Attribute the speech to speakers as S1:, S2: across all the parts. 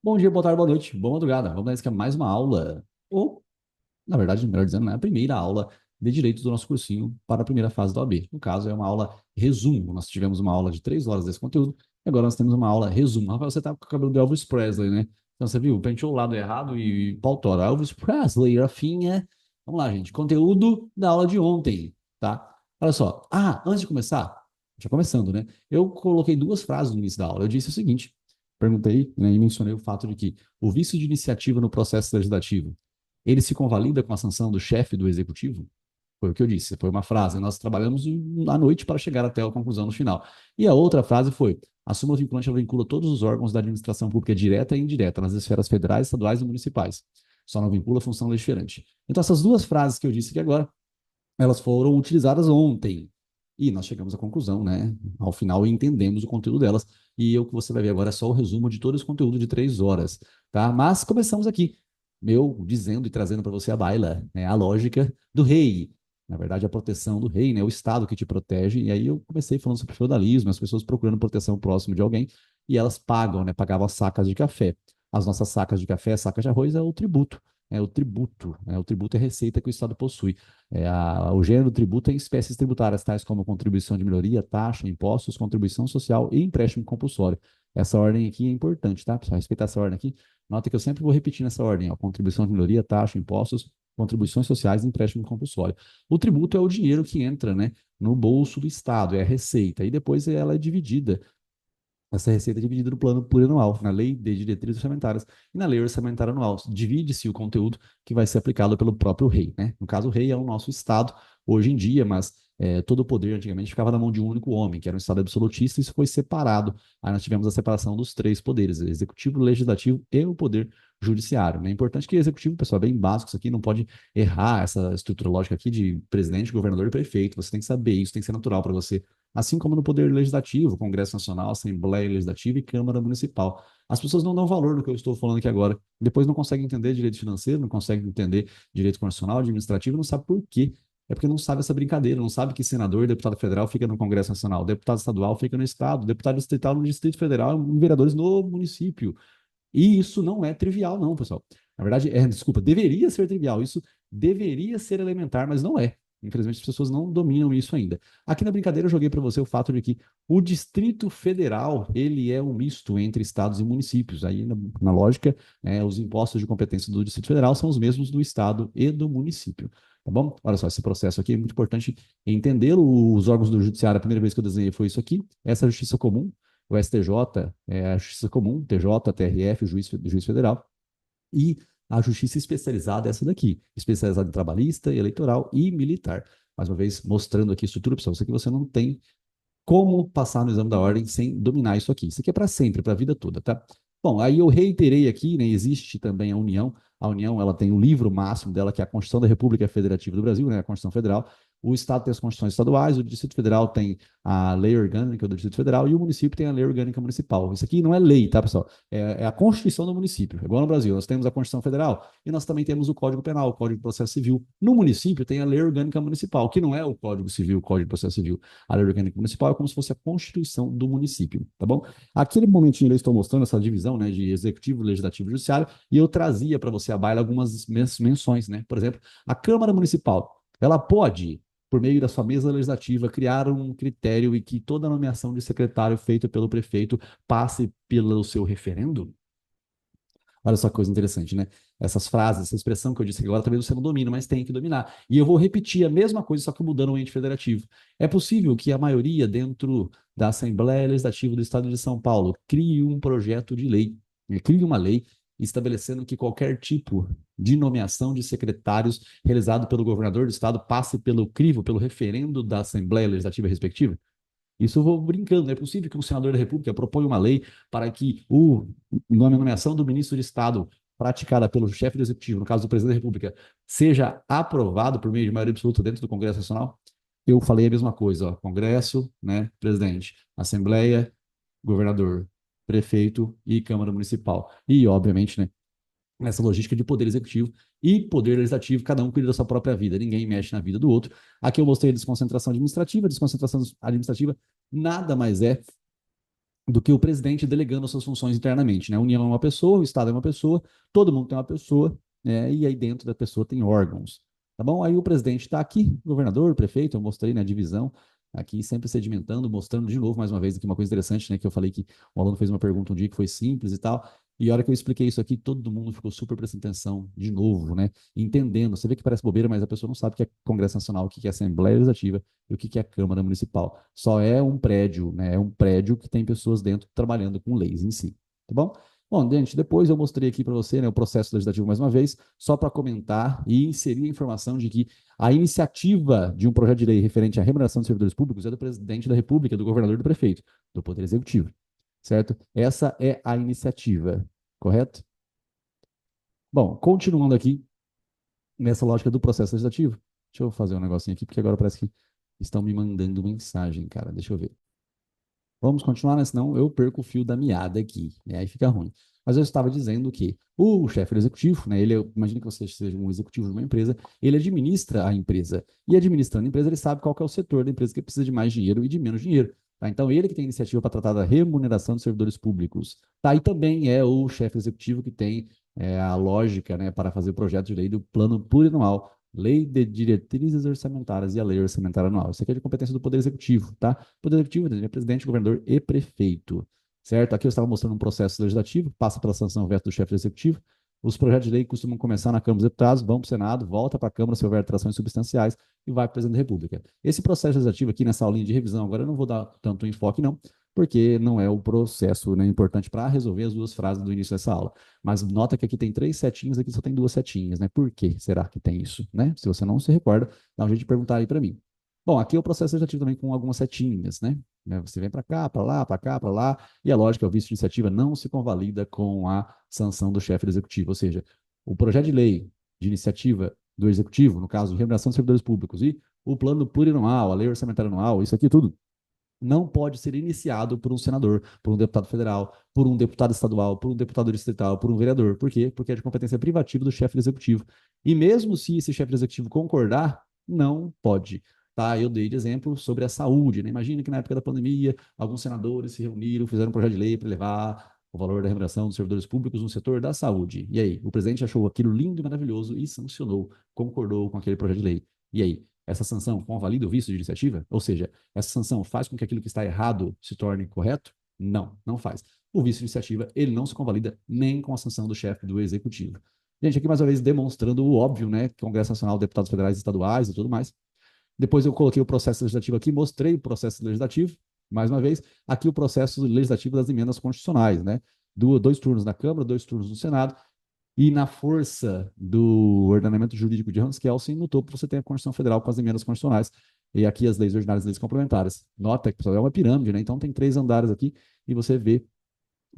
S1: Bom dia, boa tarde, boa noite, boa madrugada. Vamos dar isso que é mais uma aula, ou, na verdade, melhor dizendo, é a primeira aula de direito do nosso cursinho para a primeira fase da OAB. No caso, é uma aula resumo. Nós tivemos uma aula de 3 horas desse conteúdo, e agora nós temos uma aula resumo. Rafael, você tá com o cabelo do Elvis Presley, né? Então você viu, penteou o lado errado e pautora. Elvis Presley, Rafinha. Vamos lá, gente. Conteúdo da aula de ontem, tá? Olha só. Ah, antes de começar, já começando, né? Eu coloquei duas frases no início da aula. Eu disse o seguinte: perguntei, né, e mencionei o fato de que o vício de iniciativa no processo legislativo, ele se convalida com a sanção do chefe do executivo? Foi o que eu disse, foi uma frase. Nós trabalhamos à noite para chegar até a conclusão no final. E a outra frase foi: a súmula vinculante ela vincula todos os órgãos da administração pública direta e indireta, nas esferas federais, estaduais e municipais. Só não vincula a função legiferante. Então, essas duas frases que eu disse aqui agora, elas foram utilizadas ontem. E nós chegamos à conclusão, né? Ao final entendemos o conteúdo delas. E o que você vai ver agora é só o resumo de todo esse conteúdo de 3 horas, tá? Mas começamos aqui, meu dizendo e trazendo para você a baila, né? A lógica do rei. Na verdade, a proteção do rei, né? O Estado que te protege. E aí eu comecei falando sobre feudalismo, as pessoas procurando proteção próximo de alguém, e elas pagam, né? Pagavam as sacas de café. As nossas sacas de café, sacas de arroz, é o tributo. É o tributo, né? O tributo é a receita que o Estado possui. O gênero do tributo é em espécies tributárias, tais como contribuição de melhoria, taxa, impostos, contribuição social e empréstimo compulsório. Essa ordem aqui é importante, tá? Para respeitar essa ordem aqui, nota que eu sempre vou repetir nessa ordem, ó, contribuição de melhoria, taxa, impostos, contribuições sociais e empréstimo compulsório. O tributo é o dinheiro que entra, né, no bolso do Estado, é a receita, e depois ela é dividida, essa receita é dividida no plano plurianual, na lei de diretrizes orçamentárias e na lei orçamentária anual. Divide-se o conteúdo que vai ser aplicado pelo próprio rei, né? No caso, o rei é o nosso Estado hoje em dia, mas todo o poder antigamente ficava na mão de um único homem, que era um Estado absolutista, e isso foi separado. Aí nós tivemos a separação dos três poderes, o executivo, o legislativo e o poder judiciário. É importante que o executivo, pessoal, é bem básico isso aqui, não pode errar essa estrutura lógica aqui de presidente, governador e prefeito. Você tem que saber isso, tem que ser natural para você, assim como no Poder Legislativo, Congresso Nacional, Assembleia Legislativa e Câmara Municipal. As pessoas não dão valor no que eu estou falando aqui agora, depois não conseguem entender direito financeiro, não conseguem entender direito constitucional, administrativo, não sabe por quê. É porque não sabe essa brincadeira, não sabe que senador, deputado federal fica no Congresso Nacional, deputado estadual fica no Estado, deputado distrital no Distrito Federal e vereadores no município. E isso não é trivial, não, pessoal. Na verdade, desculpa, deveria ser trivial. Isso deveria ser elementar, mas não é. Infelizmente, as pessoas não dominam isso ainda. Aqui na brincadeira, eu joguei para você o fato de que o Distrito Federal, ele é um misto entre estados e municípios. Aí, na lógica, os impostos de competência do Distrito Federal são os mesmos do estado e do município. Tá bom? Olha só, esse processo aqui é muito importante entender. Os órgãos do judiciário, a primeira vez que eu desenhei foi isso aqui. Essa é a justiça comum, o STJ é a Justiça Comum, TJ, TRF, juiz federal, e a Justiça Especializada é essa daqui, especializada em trabalhista, eleitoral e militar. Mais uma vez, mostrando aqui a estrutura para você que você não tem como passar no exame da ordem sem dominar isso aqui. Isso aqui é para sempre, para a vida toda, tá? Bom, aí eu reiterei aqui, né, existe também a União. A União, ela tem o livro máximo dela, que é a Constituição da República Federativa do Brasil, né, a Constituição Federal. O Estado tem as constituições estaduais, o Distrito Federal tem a lei orgânica do Distrito Federal e o município tem a lei orgânica municipal. Isso aqui não é lei, tá, pessoal? É a Constituição do município. Igual no Brasil, nós temos a Constituição Federal e nós também temos o Código Penal, o Código de Processo Civil. No município tem a lei orgânica municipal, que não é o Código Civil, o Código de Processo Civil. A lei orgânica municipal é como se fosse a Constituição do município, tá bom? Aquele momentinho eu estou mostrando essa divisão, né, de executivo, legislativo e judiciário, e eu trazia para você a baila algumas menções, né? Por exemplo, a Câmara Municipal, ela pode, por meio da sua mesa legislativa, criar um critério e que toda nomeação de secretário feita pelo prefeito passe pelo seu referendo? Olha só que coisa interessante, né? Essas frases, essa expressão que eu disse que agora talvez você não domine, mas tem que dominar. E eu vou repetir a mesma coisa, só que mudando o ente federativo. É possível que a maioria dentro da Assembleia Legislativa do Estado de São Paulo crie um projeto de lei, crie uma lei estabelecendo que qualquer tipo de nomeação de secretários realizado pelo governador do estado passe pelo crivo, pelo referendo da Assembleia Legislativa respectiva? Isso eu vou brincando. É possível que um senador da República proponha uma lei para que a nomeação do ministro de Estado praticada pelo chefe do Executivo, no caso do presidente da República, seja aprovado por meio de maioria absoluta dentro do Congresso Nacional? Eu falei a mesma coisa, ó, Congresso, né, presidente, Assembleia, governador, prefeito e Câmara Municipal. E, obviamente, né, essa logística de poder executivo e poder legislativo, cada um cuida da sua própria vida, ninguém mexe na vida do outro. Aqui eu mostrei a desconcentração administrativa nada mais é do que o presidente delegando as suas funções internamente, né? A União é uma pessoa, o Estado é uma pessoa, todo mundo tem uma pessoa, né? E aí dentro da pessoa tem órgãos, tá bom? Aí o presidente está aqui, o governador, o prefeito, eu mostrei na divisão, aqui sempre sedimentando, mostrando de novo mais uma vez aqui uma coisa interessante, né? Que eu falei que o aluno fez uma pergunta um dia que foi simples e tal, e a hora que eu expliquei isso aqui, todo mundo ficou super prestando atenção de novo, né? Entendendo. Você vê que parece bobeira, mas a pessoa não sabe o que é Congresso Nacional, o que é Assembleia Legislativa e o que é Câmara Municipal. Só é um prédio, né? É um prédio que tem pessoas dentro trabalhando com leis em si, tá bom? Bom, gente, depois eu mostrei aqui para você, né, o processo legislativo mais uma vez, só para comentar e inserir a informação de que a iniciativa de um projeto de lei referente à remuneração de servidores públicos é do presidente da República, do governador e do prefeito, do Poder Executivo, certo? Essa é a iniciativa, correto? Bom, continuando aqui nessa lógica do processo legislativo, deixa eu fazer um negocinho aqui, porque agora parece que estão me mandando mensagem, cara. Deixa eu ver. Vamos continuar, né? Senão eu perco o fio da meada aqui, né? Aí fica ruim. Mas eu estava dizendo que o chefe executivo, né? Imagina que você seja um executivo de uma empresa, ele administra a empresa. E administrando a empresa, ele sabe qual que é o setor da empresa que precisa de mais dinheiro e de menos dinheiro. Tá? Então, ele que tem iniciativa para tratar da remuneração dos servidores públicos. Tá? E também é o chefe executivo que tem a lógica, né, para fazer o projeto de lei do plano plurianual, lei de diretrizes orçamentárias e a lei orçamentária anual. Isso aqui é de competência do Poder Executivo, tá? Poder Executivo é presidente, governador e prefeito, certo? Aqui eu estava mostrando um processo legislativo, passa pela sanção veto do chefe do Executivo. Os projetos de lei costumam começar na Câmara dos Deputados, vão para o Senado, volta para a Câmara se houver alterações substanciais e vai para o presidente da República. Esse processo legislativo aqui nessa aulinha de revisão, agora eu não vou dar tanto enfoque, não, porque não é o processo, né, importante para resolver as duas frases do início dessa aula. Mas nota que aqui tem 3 setinhas, aqui só tem 2 setinhas, né? Por que será que tem isso, né? Se você não se recorda, dá um jeito de perguntar aí para mim. Bom, aqui é o processo legislativo também com algumas setinhas, né? Você vem para cá, para lá, para cá, para lá, e a lógica, o vício de iniciativa não se convalida com a sanção do chefe do executivo, ou seja, o projeto de lei de iniciativa do executivo, no caso, de remuneração de servidores públicos, e o plano plurianual, a lei orçamentária anual, isso aqui tudo, não pode ser iniciado por um senador, por um deputado federal, por um deputado estadual, por um deputado distrital, por um vereador. Por quê? Porque é de competência privativa do chefe do executivo. E mesmo se esse chefe do executivo concordar, não pode. Tá? Eu dei de exemplo sobre a saúde. Né? Imagina que na época da pandemia, alguns senadores se reuniram, fizeram um projeto de lei para elevar o valor da remuneração dos servidores públicos no setor da saúde. E aí, o presidente achou aquilo lindo e maravilhoso e sancionou, concordou com aquele projeto de lei. E aí, essa sanção convalida o vício de iniciativa? Ou seja, essa sanção faz com que aquilo que está errado se torne correto? Não, não faz. O vício de iniciativa, ele não se convalida nem com a sanção do chefe do executivo. Gente, aqui mais uma vez demonstrando o óbvio, né? Congresso Nacional, deputados federais e estaduais e tudo mais. Depois eu coloquei o processo legislativo aqui, mostrei o processo legislativo, mais uma vez, aqui o processo legislativo das emendas constitucionais, né? 2 turnos na Câmara, 2 turnos no Senado, e na força do ordenamento jurídico de Hans Kelsen, no topo você tem a Constituição Federal com as emendas constitucionais, e aqui as leis ordinárias e leis complementares. Nota que pessoal, é uma pirâmide, né? Então tem 3 andares aqui, e você vê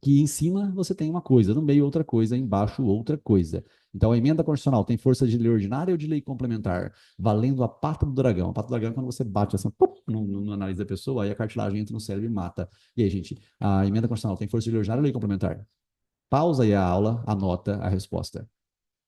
S1: que em cima você tem uma coisa, no meio outra coisa, embaixo outra coisa. Então a emenda constitucional tem força de lei ordinária ou de lei complementar, valendo a pata do dragão. A pata do dragão é quando você bate assim, pum, no nariz da pessoa, aí a cartilagem entra no cérebro e mata. E aí, gente, a emenda constitucional tem força de lei ordinária ou lei complementar? Pausa aí a aula, anota a resposta.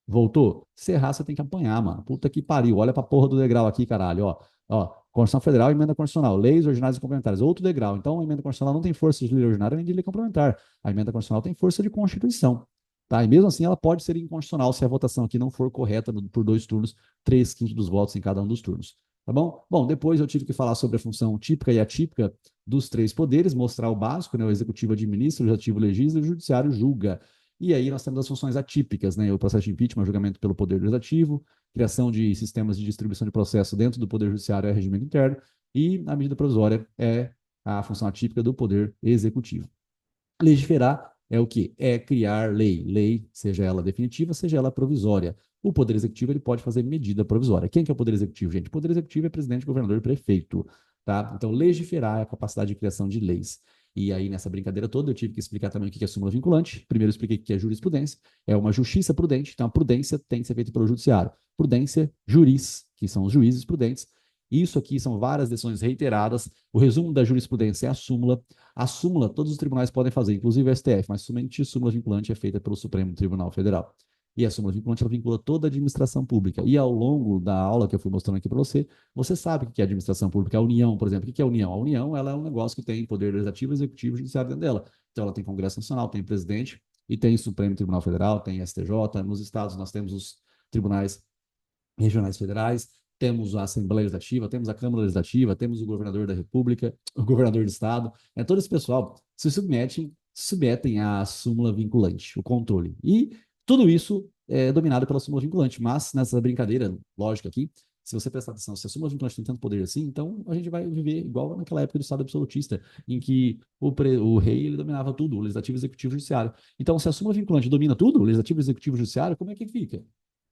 S1: Voltou? Se errar, você tem que apanhar, mano. Puta que pariu. Olha pra porra do degrau aqui, caralho. Ó, ó. Constituição Federal, emenda constitucional. Leis ordinárias e complementares. Outro degrau. Então, a emenda constitucional não tem força de lei ordinária nem de lei complementar. A emenda constitucional tem força de Constituição. Tá? E mesmo assim, ela pode ser inconstitucional se a votação aqui não for correta por 2 turnos, 3/5 dos votos em cada um dos turnos. Tá bom? Bom, depois eu tive que falar sobre a função típica e atípica dos 3 poderes, mostrar o básico, né? O executivo administra, o legislativo legisla e o judiciário julga. E aí nós temos as funções atípicas, né? O processo de impeachment, julgamento pelo Poder Legislativo, criação de sistemas de distribuição de processo dentro do Poder Judiciário é regimento interno, e a medida provisória é a função atípica do Poder Executivo. Legiferar é o quê? É criar lei. Lei, seja ela definitiva, seja ela provisória. O Poder Executivo ele pode fazer medida provisória. Quem que é o Poder Executivo, gente? O Poder Executivo é presidente, governador e prefeito. Tá? Então, legiferar é a capacidade de criação de leis. E aí, nessa brincadeira toda, eu tive que explicar também o que é súmula vinculante. Primeiro, eu expliquei o que é jurisprudência. É uma justiça prudente. Então, a prudência tem que ser feita pelo judiciário. Prudência, juris, que são os juízes prudentes. Isso aqui são várias decisões reiteradas. O resumo da jurisprudência é a súmula. A súmula, todos os tribunais podem fazer, inclusive o STF, mas somente súmula vinculante é feita pelo Supremo Tribunal Federal. E a súmula vinculante, ela vincula toda a administração pública. E ao longo da aula que eu fui mostrando aqui para você, você sabe o que é administração pública. A União, por exemplo, o que é a União? A União, ela é um negócio que tem poder legislativo, executivo e judiciário dentro dela. Então, ela tem Congresso Nacional, tem presidente, e tem Supremo Tribunal Federal, tem STJ. Nos estados, nós temos os tribunais regionais federais, temos a Assembleia Legislativa, temos a Câmara Legislativa, temos o governador da República, o governador do Estado. Todo esse pessoal se submetem à súmula vinculante, o controle. E tudo isso é dominado pela súmula vinculante. Mas nessa brincadeira lógica aqui, se você prestar atenção, se a súmula vinculante tem tanto poder assim, então a gente vai viver igual naquela época do Estado absolutista, em que o rei ele dominava tudo, o legislativo, o executivo e o judiciário. Então, se a súmula vinculante domina tudo, o legislativo, o executivo e o judiciário, como é que fica?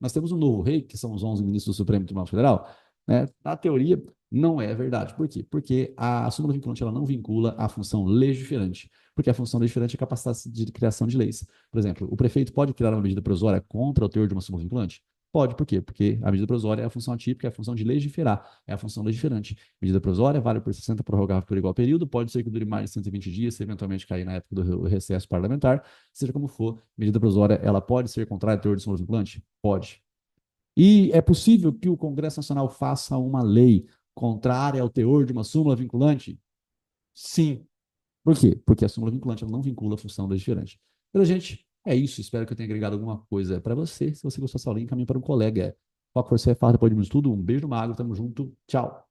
S1: Nós temos um novo rei, que são os 11 ministros do Supremo Tribunal Federal, né? Na teoria, não é verdade. Por quê? Porque a súmula vinculante ela não vincula a função legiferante, porque a função legiferante é a capacidade de criação de leis. Por exemplo, o prefeito pode criar uma medida provisória contra o teor de uma súmula vinculante? Pode, por quê? Porque a medida provisória é a função atípica, é a função de legiferar, é a função legiferante. Medida provisória vale por 60, prorrogável por igual período, pode ser que dure mais de 120 dias, se eventualmente cair na época do recesso parlamentar, seja como for, medida provisória, ela pode ser contrária ao teor de súmula vinculante? Pode. E é possível que o Congresso Nacional faça uma lei contrária ao teor de uma súmula vinculante? Sim. Por quê? Porque a súmula vinculante ela não vincula a função legiferante. Então, gente, é isso. Espero que eu tenha agregado alguma coisa para você. Se você gostou dessa aula, encaminhe para um colega. Qual que for ser farda depois de um estudo, um beijo magro, tamo junto, tchau.